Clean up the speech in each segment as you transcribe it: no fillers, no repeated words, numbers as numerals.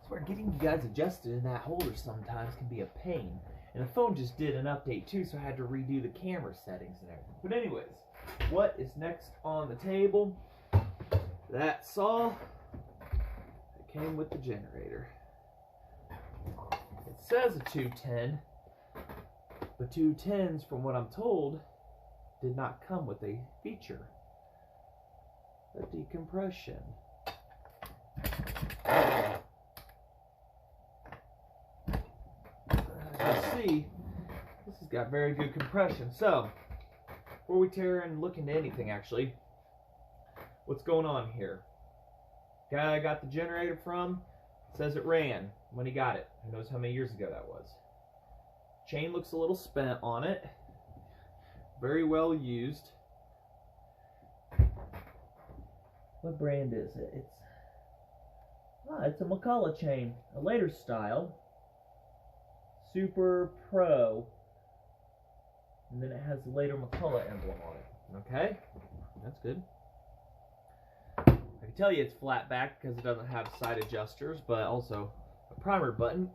where getting you guys adjusted in that holder sometimes can be a pain. And the phone just did an update too, so I had to redo the camera settings and everything. But anyways, what is next on the table? That saw that came with the generator. It says a 210, but 210s, from what I'm told, did not come with a feature of decompression. See, this has got very good compression. So, before we tear and look into anything, actually, what's going on here? Guy I got the generator from says it ran when he got it. Who knows how many years ago that was? Chain looks a little spent on it. Very well used. What brand is it? It's a McCulloch chain, a later style. Super Pro, and then it has the later McCulloch emblem on it. Okay, that's good. I can tell you it's flat back because it doesn't have side adjusters, but also a primer button,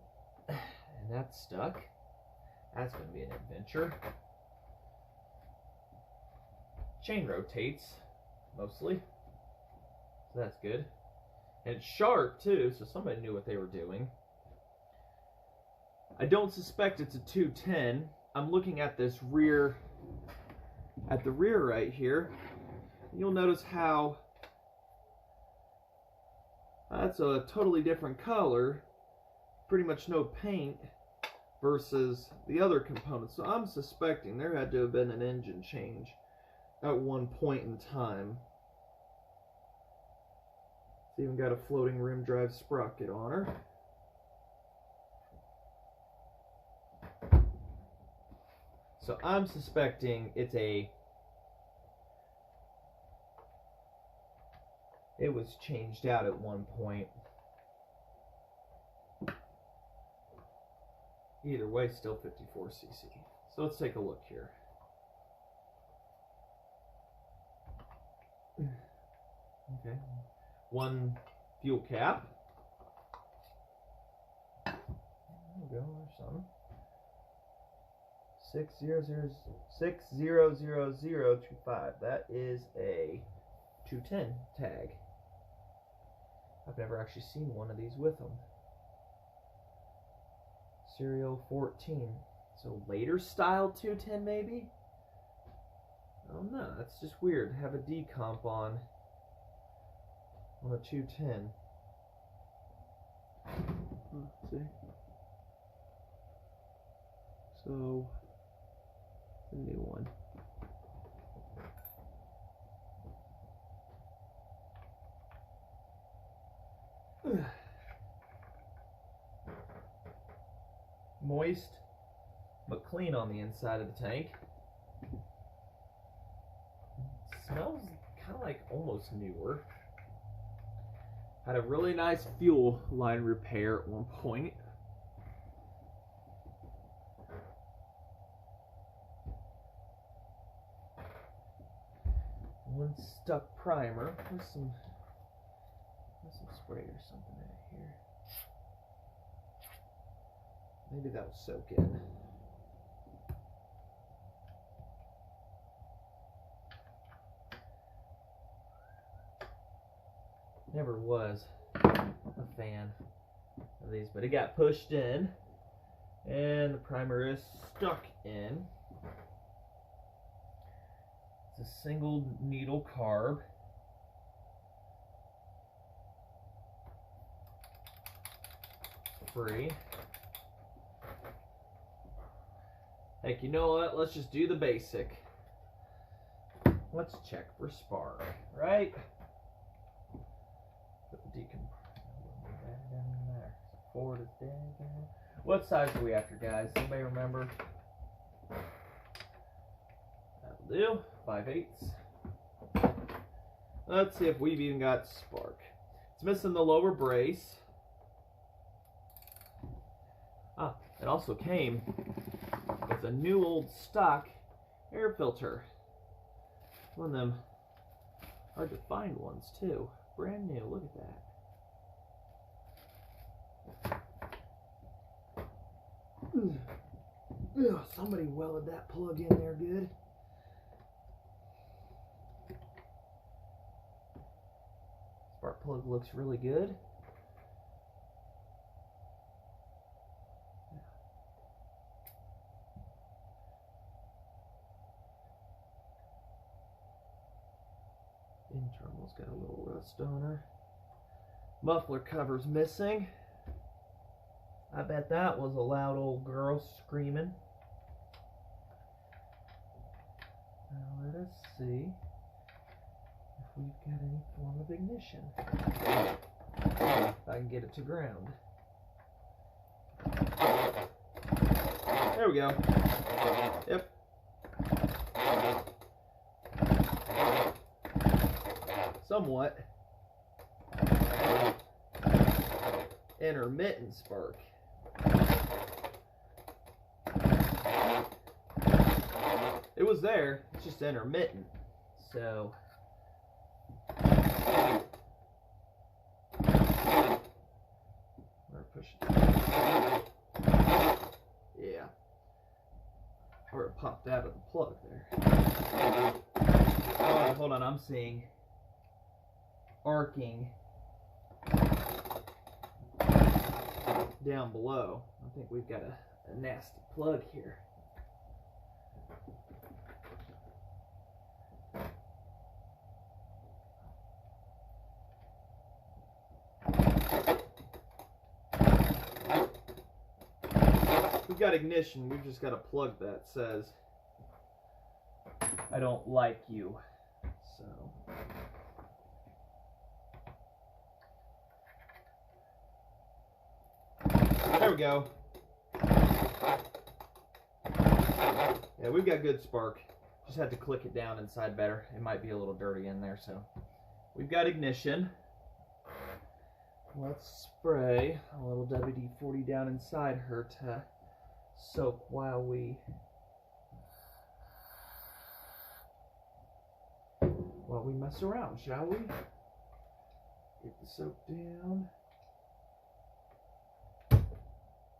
and that's stuck. That's going to be an adventure. Chain rotates mostly, so that's good. And it's sharp too, so somebody knew what they were doing. I don't suspect it's a 210. I'm looking at this rear, at the rear right here. You'll notice how that's a totally different color, pretty much no paint, versus the other components. So I'm suspecting there had to have been an engine change at one point in time. It's even got a floating rim drive sprocket on her. So I'm suspecting it was changed out at one point. Either way, still 54cc. So let's take a look here. Okay, one fuel cap. There we go, there's some. 6000025. That is a 210 tag. I've never actually seen one of these with them. Serial 14. So later style 210 maybe? I don't know. That's just weird. Have a decomp on a 210. Let's see. So the new one. Moist but clean on the inside of the tank. It smells kind of like almost newer. Had a really nice fuel line repair at one point. One stuck primer. There's some spray or something in here. Maybe that'll soak in. Never was a fan of these, but it got pushed in, and the primer is stuck in. It's a single needle carb. Free. Heck, you know what? Let's just do the basic. Let's check for spark, right? Put the down there. Forward is down. What size are we after, guys? Anybody remember? That'll do. 5/8. Let's see if we've even got spark. It's missing the lower brace. Ah, it also came with a new old stock air filter. One of them hard to find ones too. Brand new, look at that. Ugh, somebody welded that plug in there good. Spark plug looks really good. Internal's got a little rust on her. Muffler cover's missing. I bet that was a loud old girl screaming. Now let us see if we've got any form of ignition. If I can get it to ground. There we go. Yep. Somewhat intermittent spark. It was there, it's just intermittent. So or push it. Yeah. Or it popped out of the plug there. Oh, hold on, I'm seeing arcing down below. I think we've got a nasty plug here. We've got ignition, we've just got a plug that says I don't like you. So there we go. Yeah, we've got good spark. Just had to click it down inside better. It might be a little dirty in there, so we've got ignition. Let's spray a little WD-40 down inside her to soak while we mess around, shall we? Get the soap down.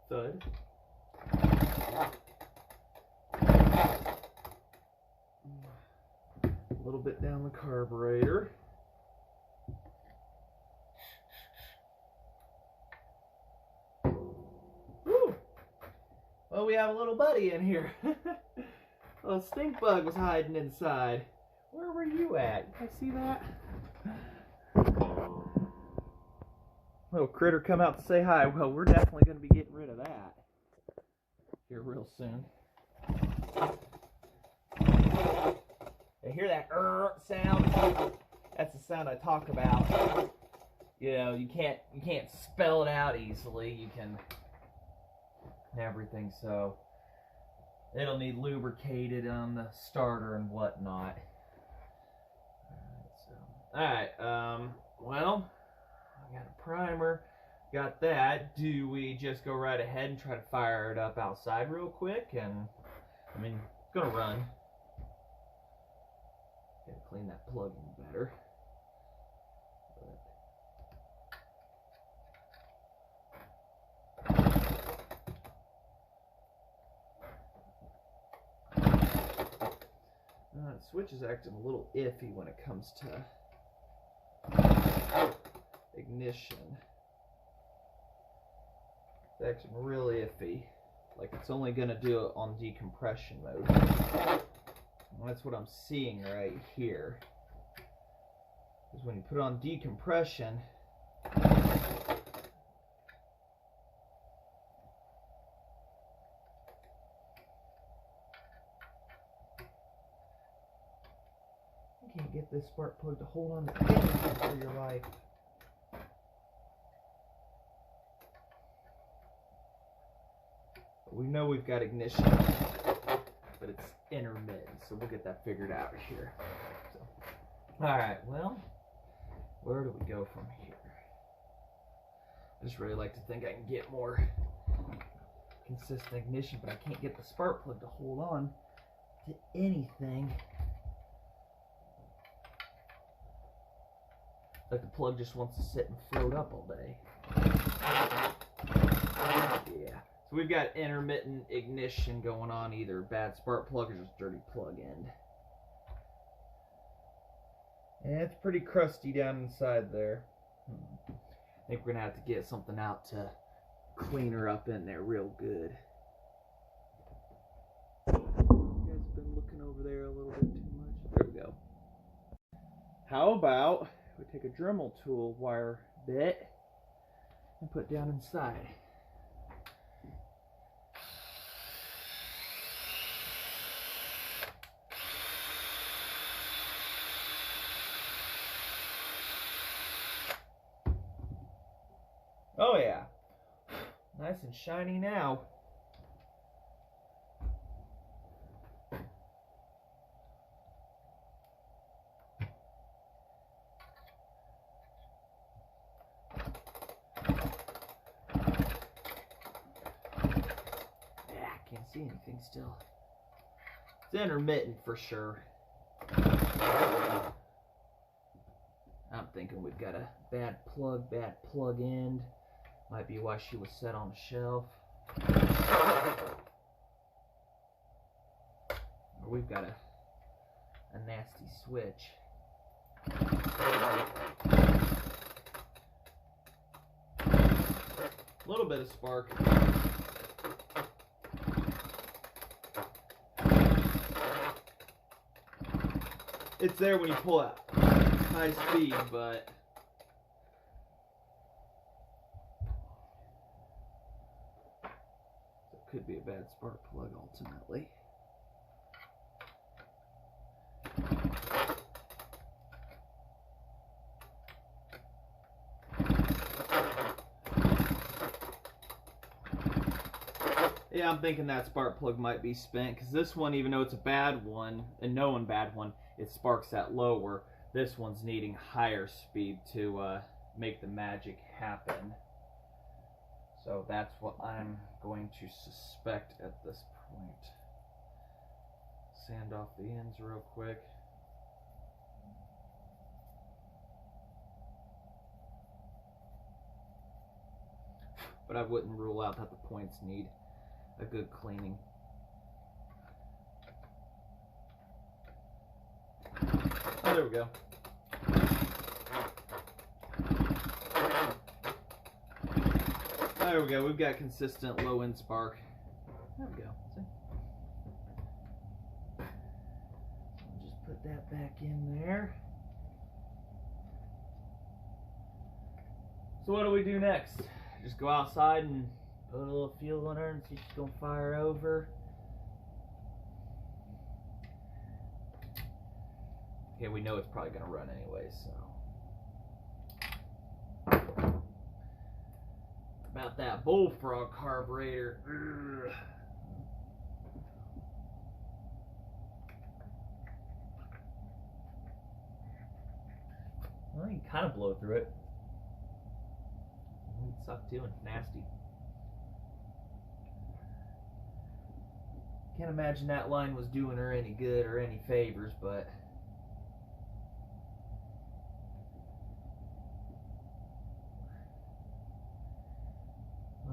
Thud. A little bit down the carburetor. Woo! Well, we have a little buddy in here. A stink bug was hiding inside. Where were you at? Can I see that? Little critter come out to say hi. Well, we're definitely going to be getting rid of that here real soon. You hear that sound? That's the sound I talk about. You know, you can't spell it out easily. You can everything, so it'll need lubricated on the starter and whatnot. Alright, well, I got a primer, got that. Do we just go right ahead and try to fire it up outside real quick? And, I mean, it's gonna run. Gotta clean that plug in better. The switch is acting a little iffy when it comes to ignition. It's acting really iffy. Like it's only going to do it on decompression mode. And that's what I'm seeing right here. Because when you put it on decompression, you can't get this spark plug to hold on to anything for your life. We know we've got ignition, but it's intermittent, so we'll get that figured out here. So, alright, well, where do we go from here? I just really like to think I can get more consistent ignition, but I can't get the spark plug to hold on to anything. Like the plug just wants to sit and float up all day. Yeah. So we've got intermittent ignition going on, either bad spark plug or just dirty plug end. And it's pretty crusty down inside there. I think we're going to have to get something out to clean her up in there real good. You guys have been looking over there a little bit too much. There we go. How about we take a Dremel tool wire bit and put down inside. Oh yeah, nice and shiny now. Yeah, I can't see anything still. It's intermittent for sure. I'm thinking we've got a bad plug end. Might be why she was set on the shelf. Or we've got a nasty switch. A little bit of spark. It's there when you pull out high speed, but it could be a bad spark plug ultimately. Yeah, I'm thinking that spark plug might be spent, because this one, even though it's a bad one, a known bad one, it sparks at lower. This one's needing higher speed to make the magic happen. So that's what I'm going to suspect at this point. Sand off the ends real quick. But I wouldn't rule out that the points need a good cleaning. Oh, there we go. There we go. We've got consistent low end spark. There we go. See? I'll just put that back in there. So what do we do next? Just go outside and put a little fuel on her and see if she's gonna fire over. Okay, we know it's probably gonna run anyway, so. About that bullfrog carburetor. Ugh. Well, you can kind of blow through it. It would suck too, and it's nasty. Can't imagine that line was doing her any good or any favors, but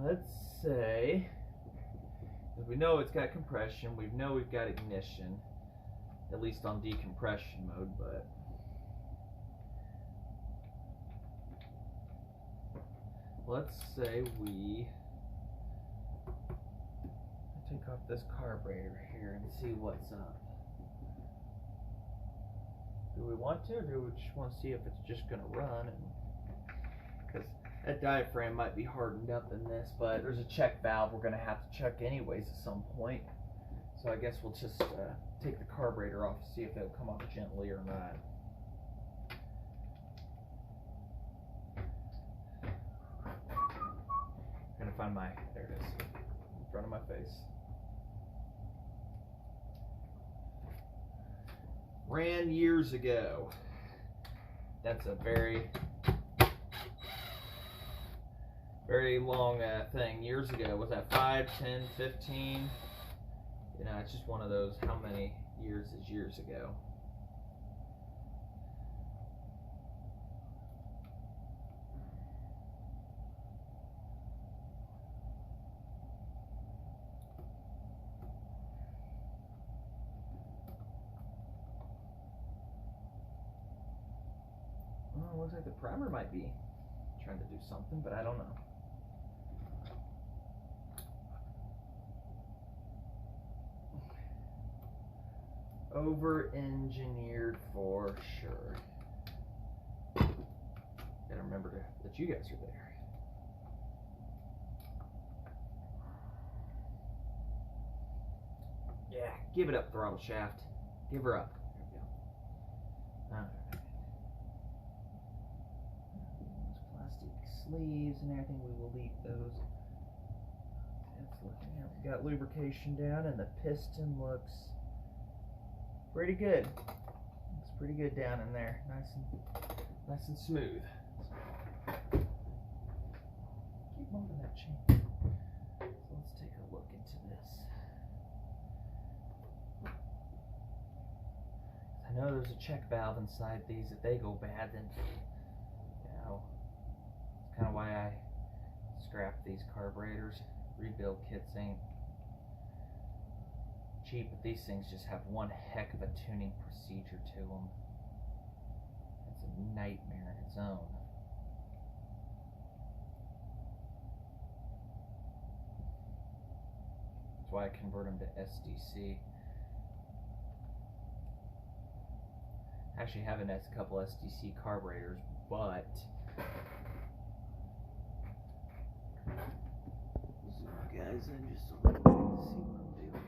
let's say, because we know it's got compression, we know we've got ignition, at least on decompression mode, but let's say we take off this carburetor here and see what's up. Do we want to, or do we just want to see if it's just going to run? Because that diaphragm might be hardened up in this, but there's a check valve we're going to have to check anyways at some point. So I guess we'll just take the carburetor off to see if it'll come off gently or not. I'm going to find my, there it is, in front of my face. Ran years ago. That's a very long thing. Years ago. Was that 5, 10, 15? You know, it's just one of those, how many years is years ago. Oh, looks like the primer might be trying to do something, but I don't know. Over-engineered for sure. Gotta remember that you guys are there. Yeah, give it up, throttle shaft. Give her up. There we go. Alright. Those plastic sleeves and everything, we will leave those. That's looking out. We got lubrication down, and the piston looks pretty good. Looks pretty good down in there. Nice and smooth. Keep moving that chain. So let's take a look into this. I know there's a check valve inside these. If they go bad, then you know, it's kind of why I scrap these carburetors. Rebuild kits ain't cheap, but these things just have one heck of a tuning procedure to them. It's a nightmare in its own. That's why I convert them to SDC. I actually have a couple SDC carburetors, but zoom guys in just a little bit to see what I'm doing here.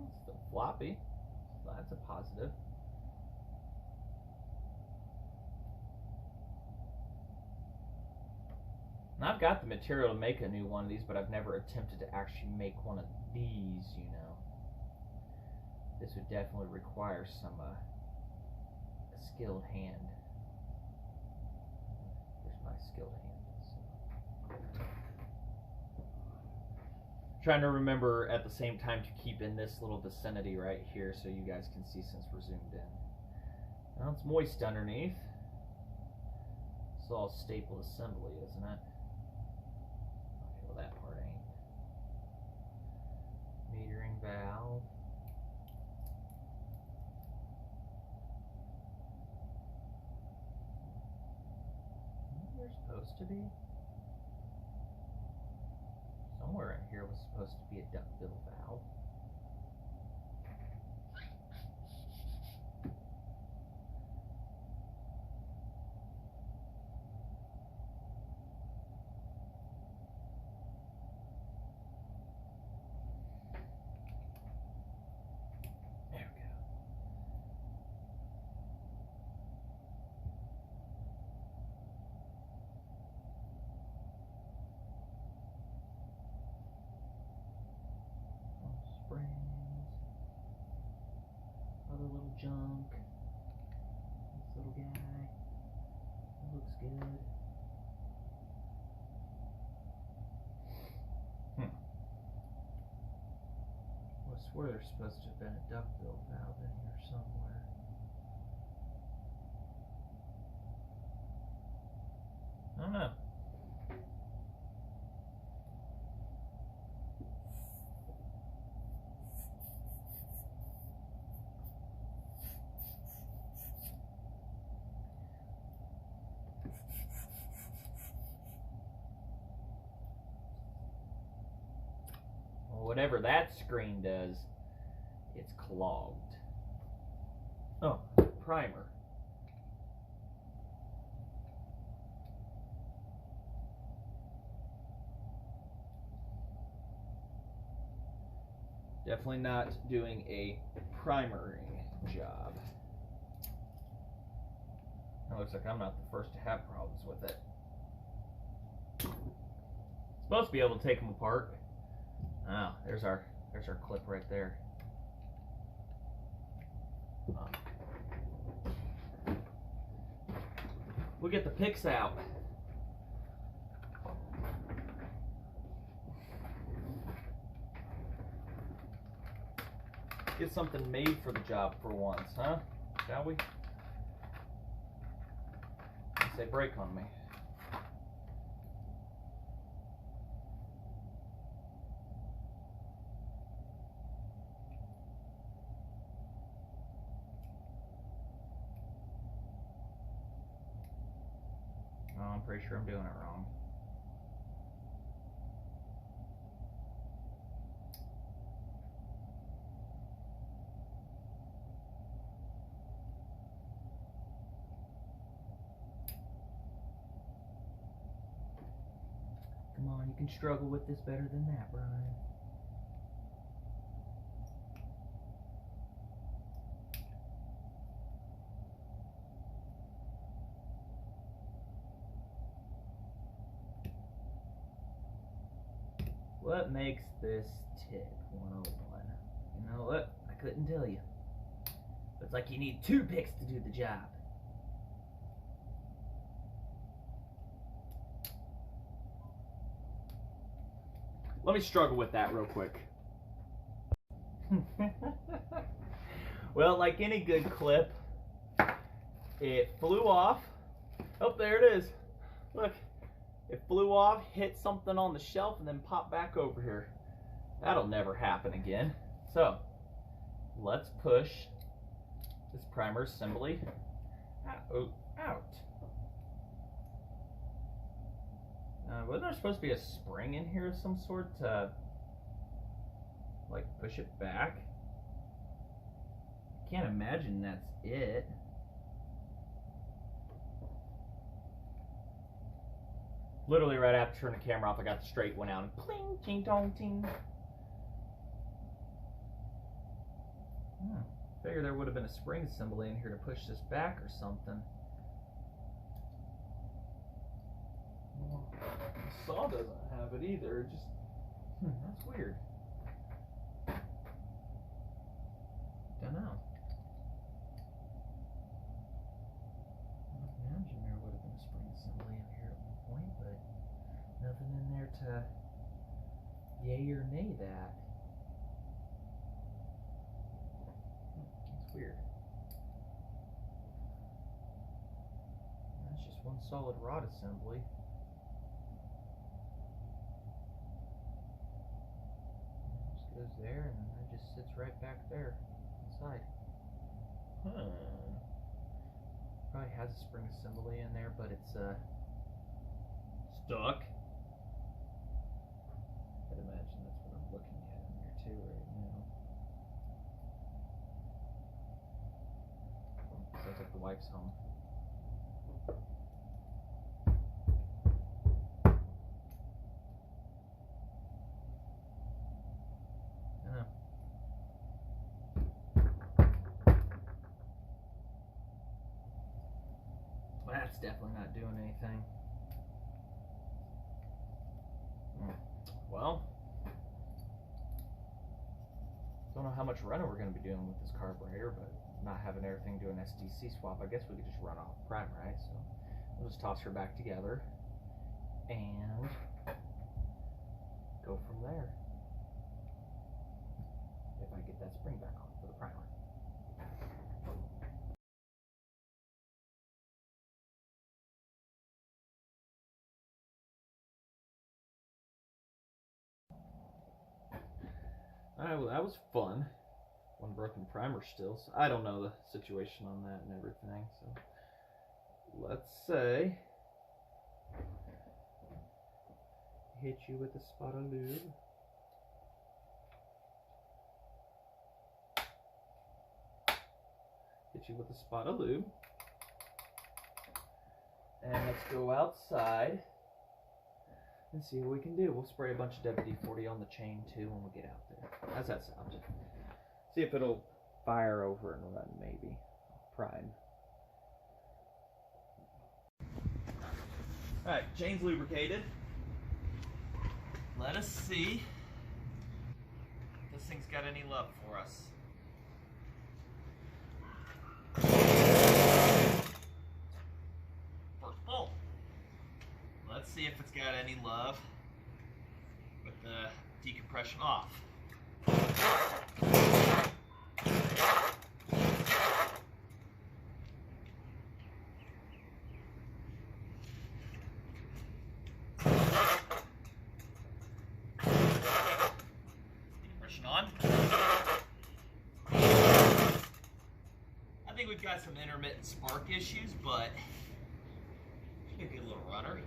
It's still floppy, so that's a positive. And I've got the material to make a new one of these, but I've never attempted to actually make one of these, you know. This would definitely require some a skilled hand. Here's my skilled hand. Trying to remember at the same time to keep in this little vicinity right here so you guys can see since we're zoomed in. Well, it's moist underneath. It's all staple assembly, isn't it? Okay, well that part ain't. Metering valve. They're supposed to be. Somewhere in here was supposed to be a duckbill valve. There we go. Springs, other little junk, this little guy, that looks good. Well, I swear there's supposed to have been a duckbill valve in here somewhere. I don't know. Whatever that screen does, it's clogged. Oh, primer. Definitely not doing a primering job. It looks like I'm not the first to have problems with it. Supposed to be able to take them apart. Oh, there's our clip right there. we'll get the picks out. Get something made for the job for once, huh? Shall we? Say break on me. Oh, I'm pretty sure I'm doing it wrong. Come on, you can struggle with this better than that, Brian. What makes this tick 101? You know what? I couldn't tell you. It's like you need 2 picks to do the job. Let me struggle with that real quick. Well, like any good clip, it flew off. Oh, there it is. Look, it flew off, hit something on the shelf, and then popped back over here. That'll never happen again. So, let's push this primer assembly out. Wasn't there supposed to be a spring in here of some sort to, like, push it back? I can't imagine that's it. Literally right after turning the camera off, I got the straight one out and pling, ting, dong, ting. Figure there would have been a spring assembly in here to push this back or something. Well, the saw doesn't have it either. It just, that's weird. Don't know. I imagine there would have been a spring assembly in here at one point, but nothing in there to yay or nay that. That's weird. That's just one solid rod assembly. Just goes there and then it just sits right back there inside. Probably has a spring assembly in there, but it's stuck. I'd imagine that's what I'm looking at in there too right now. Sounds like the wife's home. That's definitely not doing anything. Well, don't know how much running we're going to be doing with this carburetor, but not having everything do an SDC swap, I guess we could just run off prime, right? So we'll just toss her back together and go from there. If I get that spring back on for the primer. Alright, well that was fun. One broken primer still, so I don't know the situation on that and everything, so let's say hit you with a spot of lube. Hit you with a spot of lube. And let's go outside and see what we can do. We'll spray a bunch of WD-40 on the chain too when we get out there. How's that sound? See if it'll fire over and run, maybe. Prime. Alright, chain's lubricated. Let us see if this thing's got any love for us. For see if it's got any love with the decompression off. Decompression on. I think we've got some intermittent spark issues, but should be a little runner,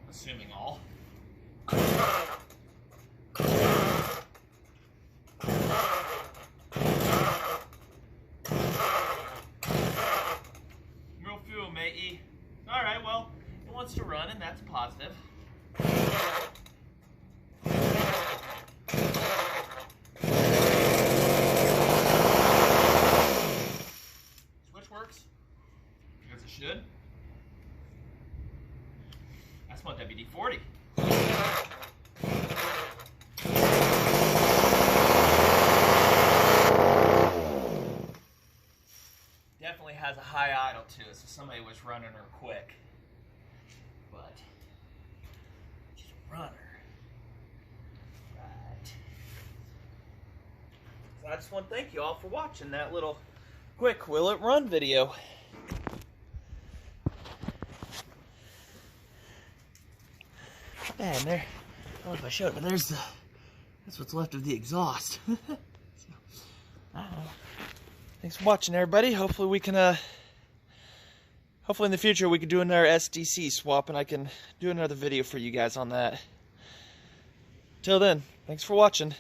assuming all. Real fuel, matey. Alright, well, it wants to run, and that's positive. Switch works, as it should. That's my WD-40. Definitely has a high idle to it, so somebody was running her quick. But she's a runner. Right. So I just want to thank you all for watching that little quick Will It Run video. And there, I don't know if I showed it, but there's the, that's what's left of the exhaust. So, I don't know. Thanks for watching, everybody. Hopefully we can, hopefully in the future we can do another SDC swap and I can do another video for you guys on that. Till then, thanks for watching.